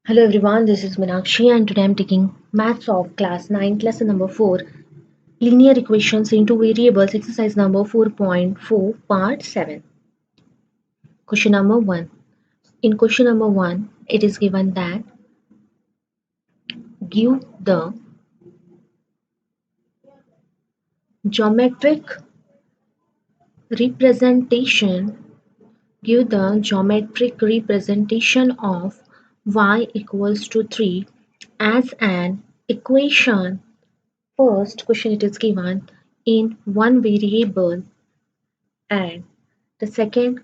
Hello everyone, this is Meenakshi and today I'm taking Maths of Class 9, lesson number 4, Linear Equations into Variables, exercise number 4.4, part 7. Question number 1. In question number 1, it is given that give the geometric representation give the geometric representation of y equals to 3 as an equation. First question it is given in one variable, and the second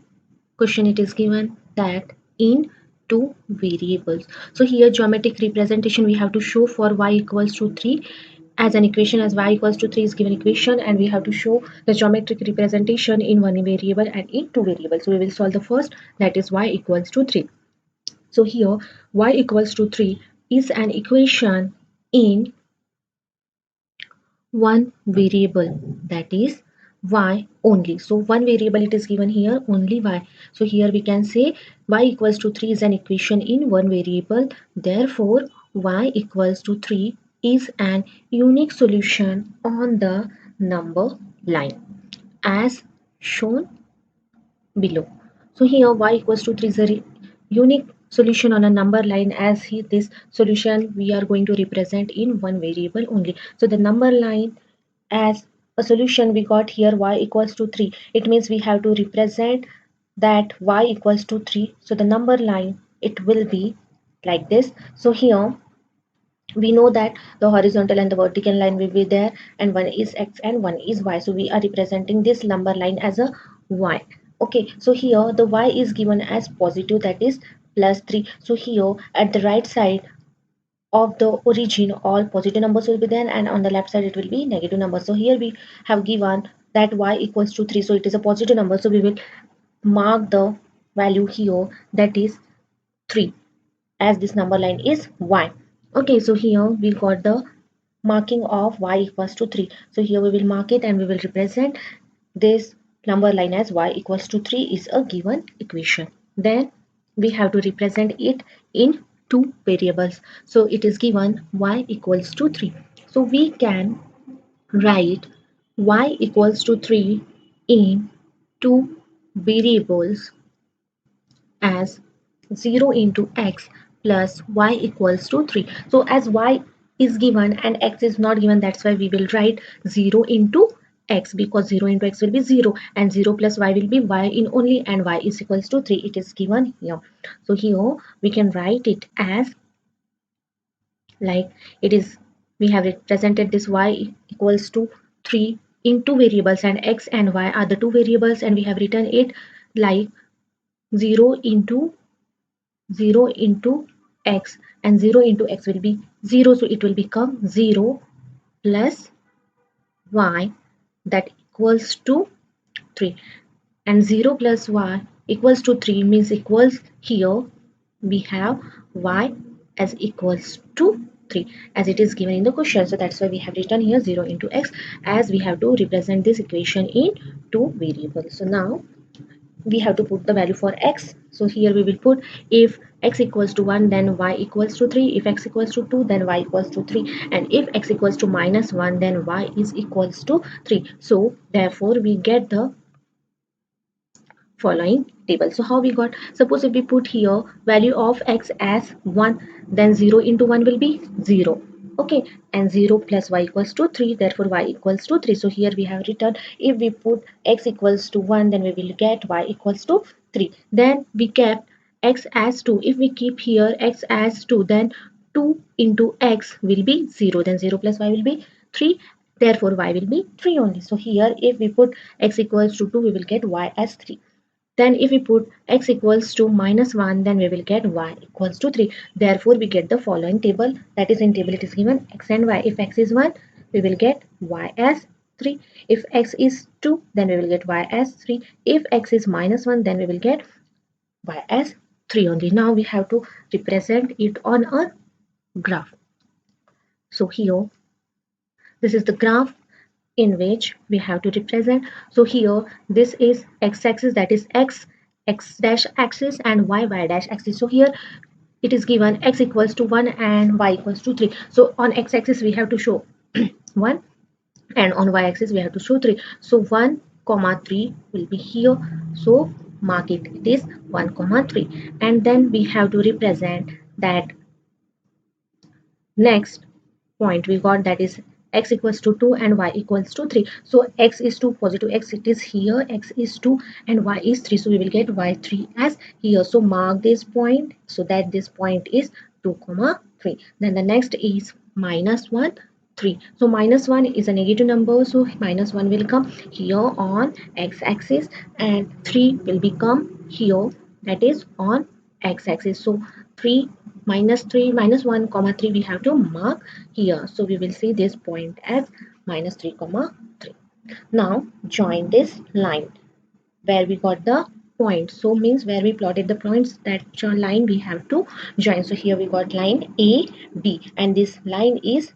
question it is given that in two variables. So here geometric representation we have to show for y equals to 3 as an equation, as y equals to 3 is given equation, and we have to show the geometric representation in one variable and in two variables. So we will solve the first, that is y equals to 3. So here y equals to 3 is an equation in one variable, that is y only. So one variable it is given here, only y. So here we can say y equals to 3 is an equation in one variable, therefore y equals to 3 is an unique solution on the number line as shown below. So here y equals to 3 is a unique solution on a number line, as this solution we are going to represent in one variable only. So the number line as a solution we got here y equals to 3. It means we have to represent that y equals to 3. So the number line it will be like this. So here we know that the horizontal and the vertical line will be there, and one is x and one is y. So we are representing this number line as a y. Okay, so here the y is given as positive, that is plus 3. So here at the right side of the origin all positive numbers will be there, and on the left side it will be negative numbers. So here we have given that y equals to 3, so it is a positive number, so we will mark the value here, that is 3, as this number line is y. Okay, so here we got the marking of y equals to 3. So here we will mark it and we will represent this number line as y equals to 3 is a given equation. Then we have to represent it in two variables. So it is given y equals to 3. So we can write y equals to 3 in two variables as 0 into x plus y equals to 3. So as y is given and x is not given, that's why we will write 0 into x, because 0 into x will be 0 and 0 plus y will be y in only, and y is equals to 3. It is given here. So here we can write it as like it is, we have represented this y equals to 3 in two variables, and x and y are the two variables, and we have written it like 0 into 0 into x, and 0 into x will be 0, so it will become 0 plus y, that equals to 3, and 0 plus y equals to 3 means equals, here we have y as equals to 3 as it is given in the question. So that's why we have written here 0 into x, as we have to represent this equation in two variables. So now we have to put the value for x. So here we will put, if x equals to 1 then y equals to 3, if x equals to 2 then y equals to 3, and if x equals to minus 1 then y is equals to 3. So therefore we get the following table. So how we got, suppose if we put here value of x as 1, then 0 into 1 will be 0. Okay, and 0 plus y equals to 3, therefore y equals to 3. So here we have written, if we put x equals to 1 then we will get y equals to 3. Then we kept x as 2. If we keep here x as 2, then 2 into x will be 0, then 0 plus y will be 3, therefore y will be 3 only. So here if we put x equals to 2, we will get y as 3. Then if we put x equals to minus 1, then we will get y equals to 3. Therefore, we get the following table. That is, in table it is given x and y. If x is 1, we will get y as 3. If x is 2, then we will get y as 3. If x is minus 1, then we will get y as 3 only. Now we have to represent it on a graph. So here, this is the graph in which we have to represent. So here this is x-axis, that is x dash axis, and y dash axis. So here it is given x equals to 1 and y equals to 3. So on x-axis we have to show 1 and on y-axis we have to show 3. So 1 comma 3 will be here, so mark it, it is 1 comma 3, and then we have to represent that next point we got, that is x equals to 2 and y equals to 3. So x is 2, positive x it is here, x is 2 and y is 3, so we will get y3 as here. So mark this point so that this point is 2 comma 3. Then the next is minus 1 3. So minus 1 is a negative number, so minus 1 will come here on x-axis and 3 will become here, that is on x-axis. So 3 minus 3 minus 1 comma 3 we have to mark here, so we will see this point as minus 3 comma 3. Now join this line where we got the point, so means where we plotted the points, that line we have to join. So here we got line A B and this line is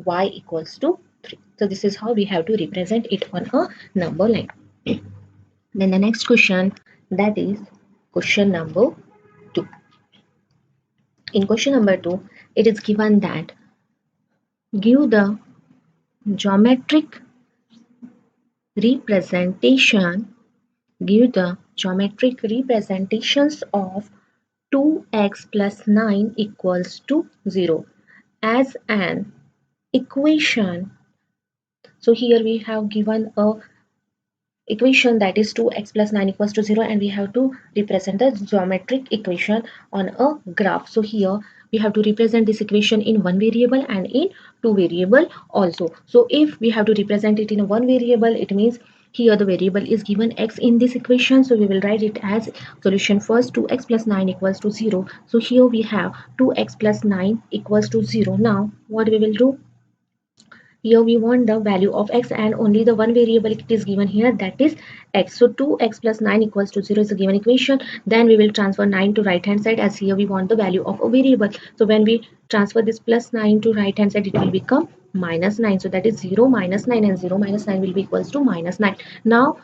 y equals to 3. So this is how we have to represent it on a number line. Then the next question, that is question number 2. In question number 2, it is given that give the geometric representation, give the geometric representations of 2x plus 9 equals to 0 as an equation. So here we have given a equation that is 2x plus 9 equals to 0 and we have to represent the geometric equation on a graph. So here we have to represent this equation in one variable and in two variable also. So if we have to represent it in one variable, it means here the variable is given x in this equation, so we will write it as solution first 2x plus 9 equals to 0. So here we have 2x plus 9 equals to 0. Now what we will do, here we want the value of x and only the one variable it is given here, that is x. So 2x plus 9 equals to 0 is a given equation. Then we will transfer 9 to right hand side, as here we want the value of a variable. So when we transfer this plus 9 to right hand side, it will become minus 9. So that is 0 minus 9 and 0 minus 9 will be equals to minus 9. Now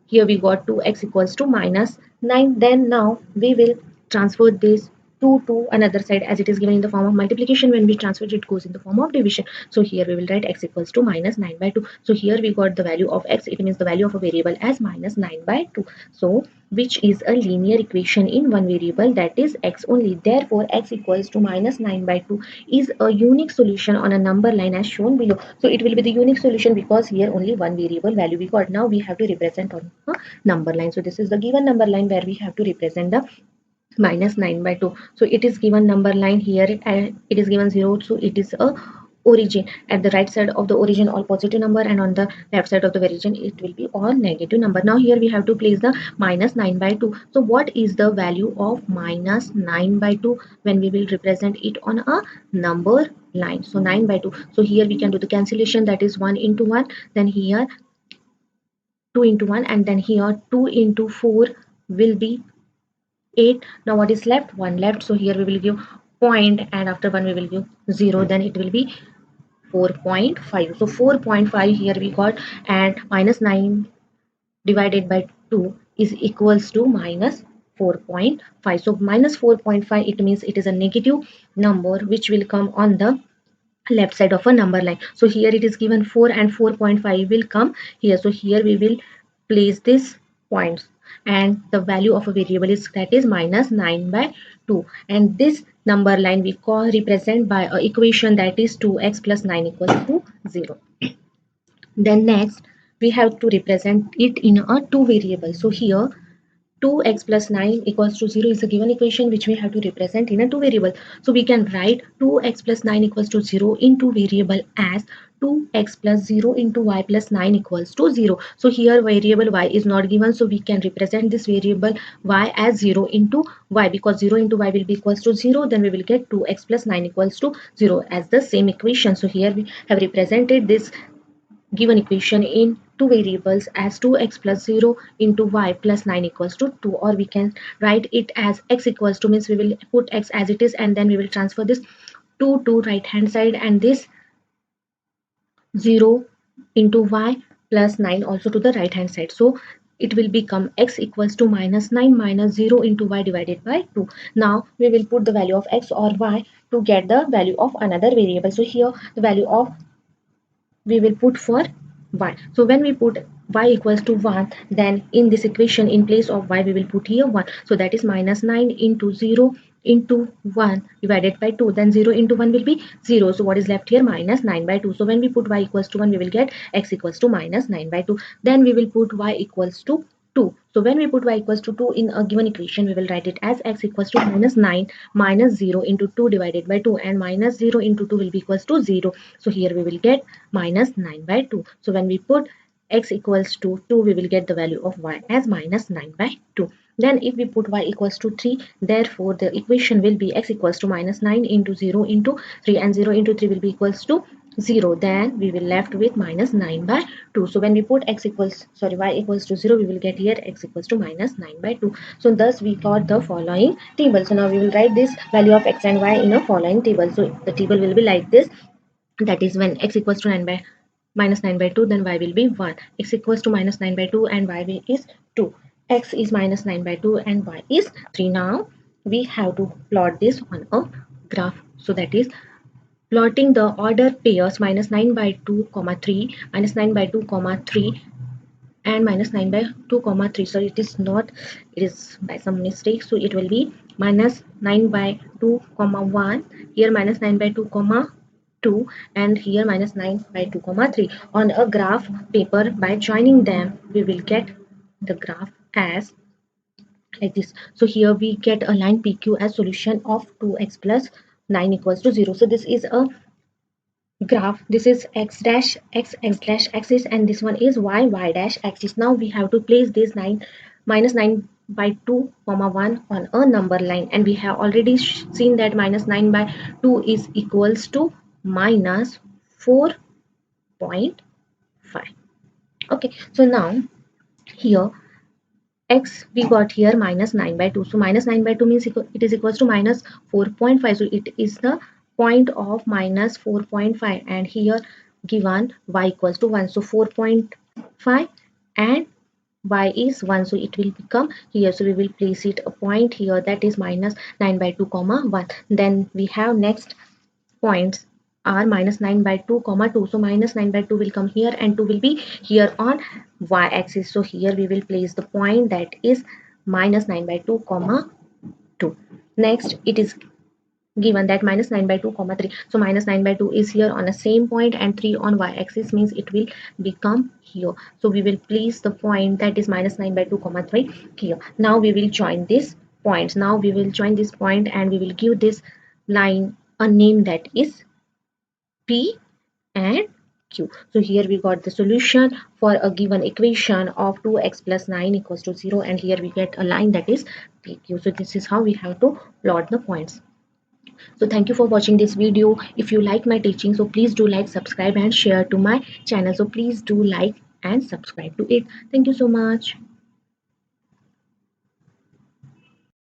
here we got 2x equals to minus 9. Then now we will transfer this 2 to another side, as it is given in the form of multiplication. When we transfer it, it goes in the form of division. So here we will write x equals to minus 9 by 2. So here we got the value of x, it means the value of a variable, as minus 9 by 2. So which is a linear equation in one variable, that is x only. Therefore x equals to minus 9 by 2 is a unique solution on a number line as shown below. So it will be the unique solution because here only one variable value we got. Now we have to represent on a number line. So this is the given number line where we have to represent the minus 9 by 2. So it is given number line here and it is given 0, so it is a origin. At the right side of the origin all positive number and on the left side of the origin it will be all negative number. Now here we have to place the minus 9 by 2. So what is the value of minus 9 by 2 when we will represent it on a number line? So 9 by 2. So here we can do the cancellation, that is 1 into 1, then here 2 into 1, and then here 2 into 4 will be 8. Now what is left? 1 left. So here we will give point and after 1 we will give 0, then it will be 4.5. So 4.5 here we got, and minus 9 divided by 2 is equals to minus 4.5. So minus 4.5, it means it is a negative number which will come on the left side of a number line. So here it is given 4 and 4.5 will come here. So here we will place this points and the value of a variable is, that is minus 9 by 2, and this number line we call represent by a equation, that is 2x plus 9 equals to 0. Then next we have to represent it in a two variable. So here 2x plus 9 equals to 0 is a given equation which we have to represent in a two variable. So we can write 2x plus 9 equals to 0 into variable as 2x plus 0 into y plus 9 equals to 0. So here variable y is not given, so we can represent this variable y as 0 into y, because 0 into y will be equals to 0. Then we will get 2x plus 9 equals to 0 as the same equation. So here we have represented this given equation in two variables as 2x plus 0 into y plus 9 equals to 2, or we can write it as x equals to, means we will put x as it is and then we will transfer this 2 to right hand side and this 0 into y plus 9 also to the right hand side. So it will become x equals to minus 9 minus 0 into y divided by 2. Now we will put the value of x or y to get the value of another variable. So here the value of we will put for y. So when we put y equals to 1, then in this equation in place of y we will put here 1. So that is minus 9 into 0 into 1 divided by 2. Then 0 into 1 will be 0. So what is left here? Minus 9 by 2. So when we put y equals to 1, we will get x equals to minus 9 by 2. Then we will put y equals to 2. So when we put y equals to 2 in a given equation, we will write it as x equals to minus 9 minus 0 into 2 divided by 2, and minus 0 into 2 will be equals to 0. So here we will get minus 9 by 2. So when we put x equals to 2, we will get the value of y as minus 9 by 2. Then if we put y equals to 3, therefore the equation will be x equals to minus 9 into 0 into 3, and 0 into 3 will be equals to 0. Then we will left with minus 9 by 2. So when we put y equals to 0, we will get here x equals to minus 9 by 2. So thus we got the following table. So now we will write this value of x and y in a following table. So the table will be like this. That is, when x equals to 9 by minus 9 by 2, then y will be 1. X equals to minus 9 by 2 and y is 2. X is minus 9 by 2 and y is 3. Now we have to plot this on a graph. So that is plotting the order pairs minus 9 by 2 comma 3, minus 9 by 2 comma 3, and minus 9 by 2 comma 3. So it is not, it is by some mistake. So it will be minus 9 by 2 comma 1, here minus 9 by 2 comma 2, and here minus 9 by 2 comma 3 on a graph paper. By joining them, we will get the graph as like this. So here we get a line PQ as solution of 2x plus 9 equals to 0. So this is a graph. This is x dash x dash axis, and this one is y dash axis. Now we have to place this 9 minus 9 by 2 comma 1 on a number line, and we have already seen that minus 9 by 2 is equals to minus 4.5. Okay, so now here x we got here minus 9 by 2. So minus 9 by 2 means it is equals to minus 4.5. So it is the point of minus 4.5, and here given y equals to 1. So 4.5 and y is 1. So it will become here. So we will place it a point here, that is minus 9 by 2 comma 1. Then we have next points are minus 9 by 2 comma 2. So minus 9 by 2 will come here, and 2 will be here on y axis. So here we will place the point that is minus 9 by 2 comma 2. Next it is given that minus 9 by 2 comma 3. So minus 9 by 2 is here on the same point, and 3 on y axis means it will become here. So we will place the point that is minus 9 by 2 comma 3 here. Now we will join these points. Now we will join this point, and we will give this line a name that is P and Q. So here we got the solution for a given equation of 2x plus 9 equals to 0, and here we get a line that is PQ. So this is how we have to plot the points. So thank you for watching this video. If you like my teaching, so please do like, subscribe and share to my channel. So please do like and subscribe to it. Thank you so much.